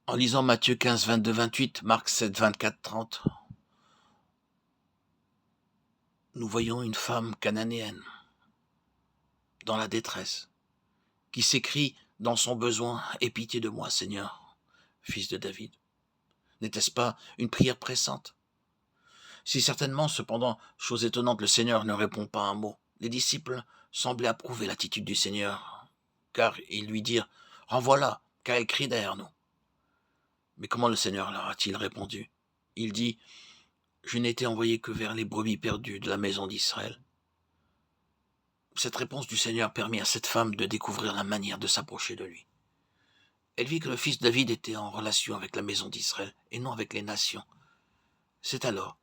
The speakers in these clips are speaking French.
En lisant Matthieu 15, 22, 28, Marc 7, 24, 30, nous voyons une femme cananéenne dans la détresse qui s'écrie dans son besoin « Aie pitié de moi, Seigneur, fils de David ». N'était-ce pas une prière pressante? Si certainement, cependant, chose étonnante, le Seigneur ne répond pas un mot, les disciples semblaient approuver l'attitude du Seigneur, car ils lui dirent « Renvoie-la, car elle crie derrière nous ». Mais comment le Seigneur leur a-t-il répondu? Il dit « Je n'ai été envoyé que vers les brebis perdues de la maison d'Israël ». Cette réponse du Seigneur permit à cette femme de découvrir la manière de s'approcher de lui. Elle vit que le fils David était en relation avec la maison d'Israël et non avec les nations. C'est alors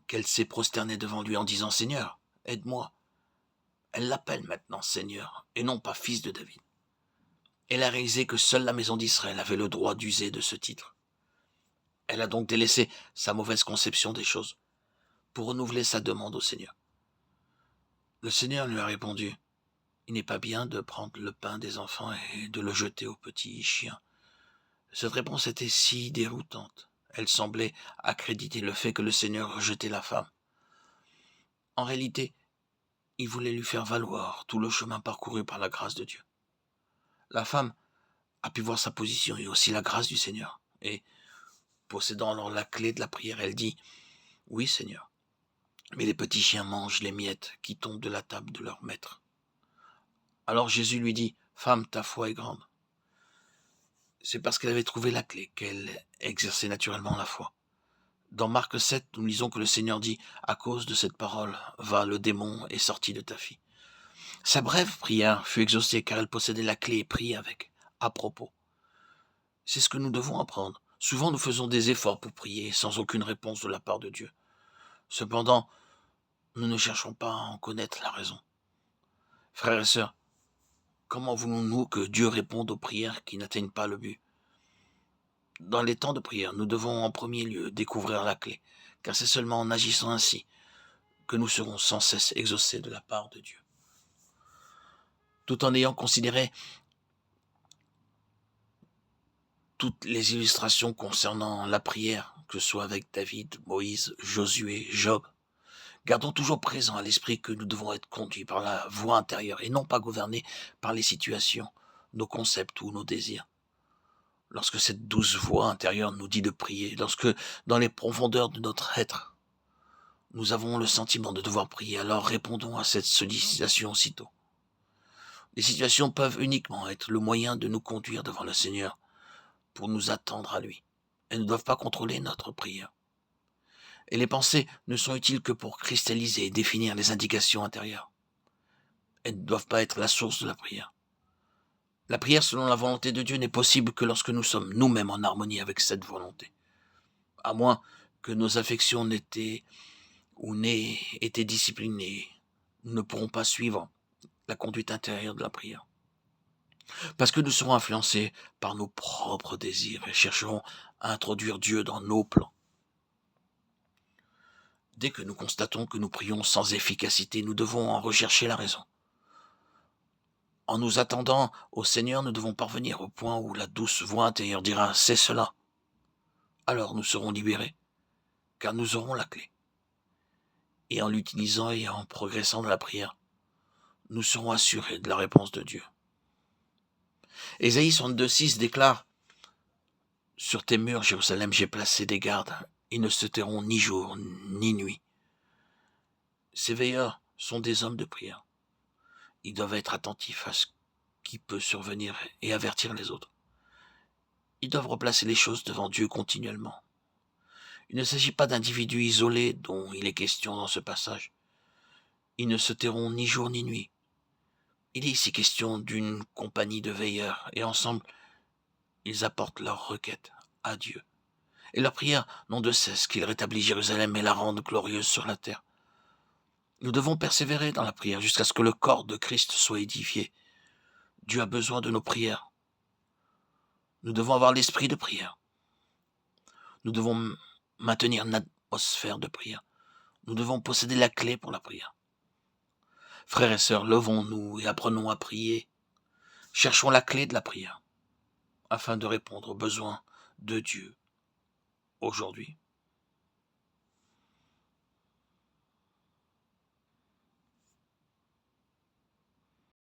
qu'elle s'est prosternée devant lui en disant « Seigneur, aide-moi ». Elle l'appelle maintenant Seigneur et non pas fils de David. Elle a réalisé que seule la maison d'Israël avait le droit d'user de ce titre. Elle a donc délaissé sa mauvaise conception des choses pour renouveler sa demande au Seigneur. Le Seigneur lui a répondu « Il n'est pas bien de prendre le pain des enfants et de le jeter aux petits chiens. » Cette réponse était si déroutante. Elle semblait accréditer le fait que le Seigneur rejetait la femme. En réalité, il voulait lui faire valoir tout le chemin parcouru par la grâce de Dieu. La femme a pu voir sa position et aussi la grâce du Seigneur. Et, possédant alors la clé de la prière, elle dit « Oui, Seigneur, mais les petits chiens mangent les miettes qui tombent de la table de leur maître. » Alors Jésus lui dit « Femme, ta foi est grande. » C'est parce qu'elle avait trouvé la clé qu'elle exerçait naturellement la foi. Dans Marc 7, nous lisons que le Seigneur dit « À cause de cette parole, va, le démon est sorti de ta fille. » Sa brève prière fut exaucée car elle possédait la clé et prit avec, à propos. C'est ce que nous devons apprendre. Souvent nous faisons des efforts pour prier sans aucune réponse de la part de Dieu. Cependant, nous ne cherchons pas à en connaître la raison. Frères et sœurs, comment voulons-nous que Dieu réponde aux prières qui n'atteignent pas le but? Dans les temps de prière, nous devons en premier lieu découvrir la clé, car c'est seulement en agissant ainsi que nous serons sans cesse exaucés de la part de Dieu. Tout en ayant considéré toutes les illustrations concernant la prière, que ce soit avec David, Moïse, Josué, Job, gardons toujours présent à l'esprit que nous devons être conduits par la voie intérieure et non pas gouvernés par les situations, nos concepts ou nos désirs. Lorsque cette douce voix intérieure nous dit de prier, lorsque dans les profondeurs de notre être, nous avons le sentiment de devoir prier, alors répondons à cette sollicitation aussitôt. Les situations peuvent uniquement être le moyen de nous conduire devant le Seigneur pour nous attendre à lui. Elles ne doivent pas contrôler notre prière. Et les pensées ne sont utiles que pour cristalliser et définir les indications intérieures. Elles ne doivent pas être la source de la prière. La prière selon la volonté de Dieu n'est possible que lorsque nous sommes nous-mêmes en harmonie avec cette volonté. À moins que nos affections n'aient été disciplinées, nous ne pourrons pas suivre la conduite intérieure de la prière. Parce que nous serons influencés par nos propres désirs et chercherons à introduire Dieu dans nos plans. Dès que nous constatons que nous prions sans efficacité, nous devons en rechercher la raison. En nous attendant au Seigneur, nous devons parvenir au point où la douce voix intérieure dira « c'est cela ». Alors nous serons libérés, car nous aurons la clé. Et en l'utilisant et en progressant dans la prière, nous serons assurés de la réponse de Dieu. Ésaïe 62,6 déclare « Sur tes murs, Jérusalem, j'ai placé des gardes. Ils ne se tairont ni jour ni nuit. » Ces veilleurs sont des hommes de prière. Ils doivent être attentifs à ce qui peut survenir et avertir les autres. Ils doivent replacer les choses devant Dieu continuellement. Il ne s'agit pas d'individus isolés dont il est question dans ce passage. Ils ne se tairont ni jour ni nuit. Il est ici question d'une compagnie de veilleurs et ensemble, ils apportent leurs requêtes à Dieu. Et leur prière n'ont de cesse qu'il rétablit Jérusalem et la rende glorieuse sur la terre. Nous devons persévérer dans la prière jusqu'à ce que le corps de Christ soit édifié. Dieu a besoin de nos prières. Nous devons avoir l'esprit de prière. Nous devons maintenir une atmosphère de prière. Nous devons posséder la clé pour la prière. Frères et sœurs, levons-nous et apprenons à prier. Cherchons la clé de la prière, afin de répondre aux besoins de Dieu aujourd'hui.